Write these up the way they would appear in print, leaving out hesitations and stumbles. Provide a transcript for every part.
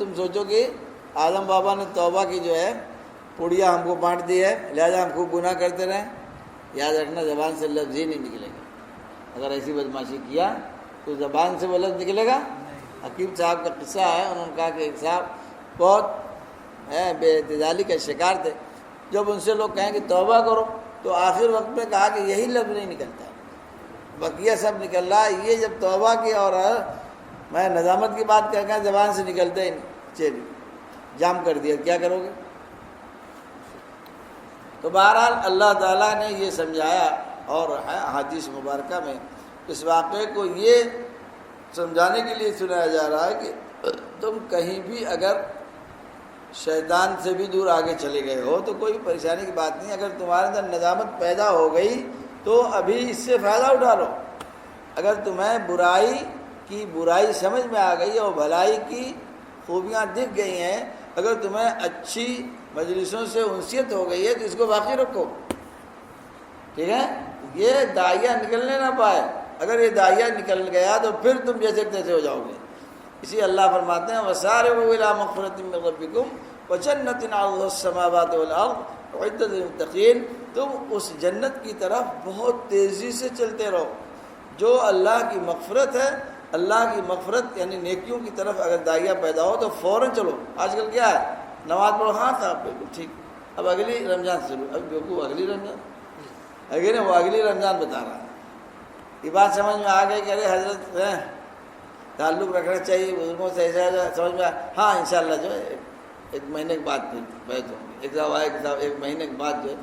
تم سوچو کہ اعظم بابا نے توبہ کی جو ہے پوڑیاں ہم کو بانٹ دی ہے، لہٰذا ہم خوب گناہ کرتے رہیں، یاد رکھنا زبان سے لفظ ہی نہیں نکلے گا۔ اگر ایسی بدماشی کیا تو زبان سے وہ لفظ نکلے گا۔ حکیم صاحب کا قصہ ہے، انہوں نے کہا کہ ایک صاحب بہت بے اعتدالی کا شکار تھے، جب ان سے لوگ کہیں کہ توبہ کرو تو آخر وقت میں کہا کہ یہی لفظ نہیں نکلتا، بقیہ سب نکل رہا ہے، یہ جب توبہ کی اور میں ندامت کی بات کر کے زبان سے نکلتے ہی نہیں، چلی جام کر دیا، کیا کرو گے؟ تو بہرحال اللہ تعالیٰ نے یہ سمجھایا، اور احادیث مبارکہ میں اس واقعے کو یہ سمجھانے کے لیے سنایا جا رہا ہے کہ تم کہیں بھی اگر شیطان سے بھی دور آگے چلے گئے ہو تو کوئی پریشانی کی بات نہیں، اگر تمہارے اندر ندامت پیدا ہو گئی تو ابھی اس سے فائدہ اٹھا لو۔ اگر تمہیں برائی کی برائی سمجھ میں آ گئی اور بھلائی کی خوبیاں دکھ گئی ہیں، اگر تمہیں اچھی مجلسوں سے انسیت ہو گئی ہے تو اس کو باقی رکھو، ٹھیک ہے؟ یہ داعیہ نکلنے نہ پائے، اگر یہ داعیہ نکل گیا تو پھر تم جیسے تیسے ہو جاؤ گے۔ اسی اللہ فرماتے ہیں وَسَارِعُوا إِلَىٰ مَغْفِرَةٍ مِّن رَّبِّكُمْ وَجَنَّةٍ عَرْضُهَا السَّمَاوَاتُ وَالْأَرْضُ أُعِدَّتْ لِلْمُتَّقِينَ، تم اس جنت کی طرف بہت تیزی سے چلتے رہو جو اللہ کی مغفرت ہے۔ اللہ کی مغفرت یعنی نیکیوں کی طرف اگر داعیہ پیدا ہو تو فوراً چلو۔ آج کل کیا ہے، نماز پڑھو، ہاں صاحب بالکل ٹھیک، اب اگلی رمضان شروع، اب بالکل اگلی رمضان، اگر وہ اگلی رمضان بتا رہا ہے۔ یہ بات سمجھ میں آ گئی کہ ارے حضرت تعلق رکھنا چاہیے بزرگوں سے، ایسا سمجھ میں ہاں انشاءاللہ جو ہے ایک مہینے کے بعد پھر بیت ہوں گے، ایک مہینے کے بعد جو ہے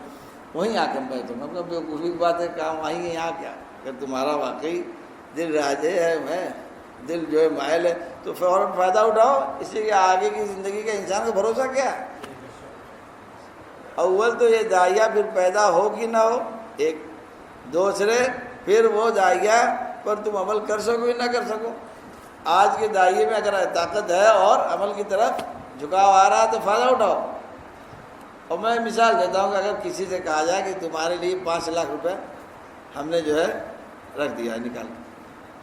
وہیں آ کے ہم بیت ہوں گے۔ اب بیوقوفی کی بات ہے، کام آئیں گے یہاں کیا؟ اگر تمہارا واقعی دل راجے ہے، دل جو ہے مائل ہے تو فوراً فائدہ اٹھاؤ، اس لیے کہ آگے کی زندگی کا انسان کا بھروسہ کیا ہے؟ اول تو یہ داعیہ پھر پیدا ہو کہ نہ ہو، ایک دوسرے پھر وہ داعیہ پر تم عمل کر سکو یا نہ کر سکو۔ آج کے داعیے میں اگر طاقت ہے اور عمل کی طرف جھکاؤ آ رہا ہے تو فائدہ اٹھاؤ۔ اور میں مثال دیتا ہوں کہ اگر کسی سے کہا جائے کہ تمہارے لیے 5 لاکھ روپے ہم نے جو ہے رکھ دیا ہے، نکال کے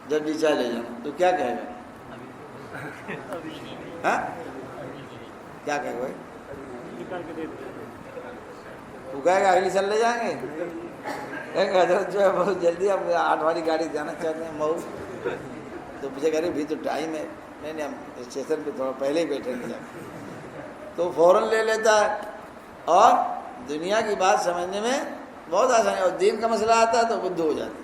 جب جی چاہے لے جانا، تو کیا کہے گا؟ ہاں کیا کہے گا؟ وہ کہے گا اگلی سال لے جائیں گے، کہیں گے حضرت جو ہے بہت جلدی ہم 8 والی گاڑی جانا چاہتے ہیں مئو، تو مجھے کہہ رہے بھی تو ٹائم ہے، نہیں ہم اسٹیشن پہ تھوڑا پہلے ہی بیٹھیں گے، تو فوراً لے لیتا ہے۔ اور دنیا کی بات سمجھنے میں بہت آسان ہے، اور دین کا مسئلہ آتا ہے تو بدھ ہو جاتی ہے۔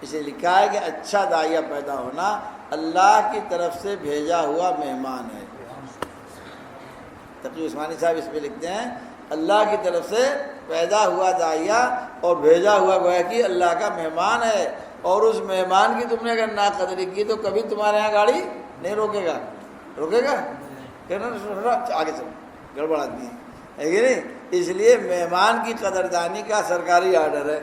اسے لکھا ہے کہ اچھا داعیہ پیدا ہونا اللہ کی طرف سے بھیجا ہوا مہمان ہے۔ تقی عثمانی صاحب اس پہ لکھتے ہیں اللہ کی طرف سے پیدا ہوا داعیہ اور بھیجا ہوا گویا کہ اللہ کا مہمان ہے، اور اس مہمان کی تم نے اگر ناقدری کی تو کبھی تمہارے یہاں گاڑی نہیں روکے گا، روکے گا کہنا آگے چلو، گڑبڑ آدمی ہے کہ نہیں؟ اس لیے مہمان کی قدردانی کا سرکاری آرڈر ہے۔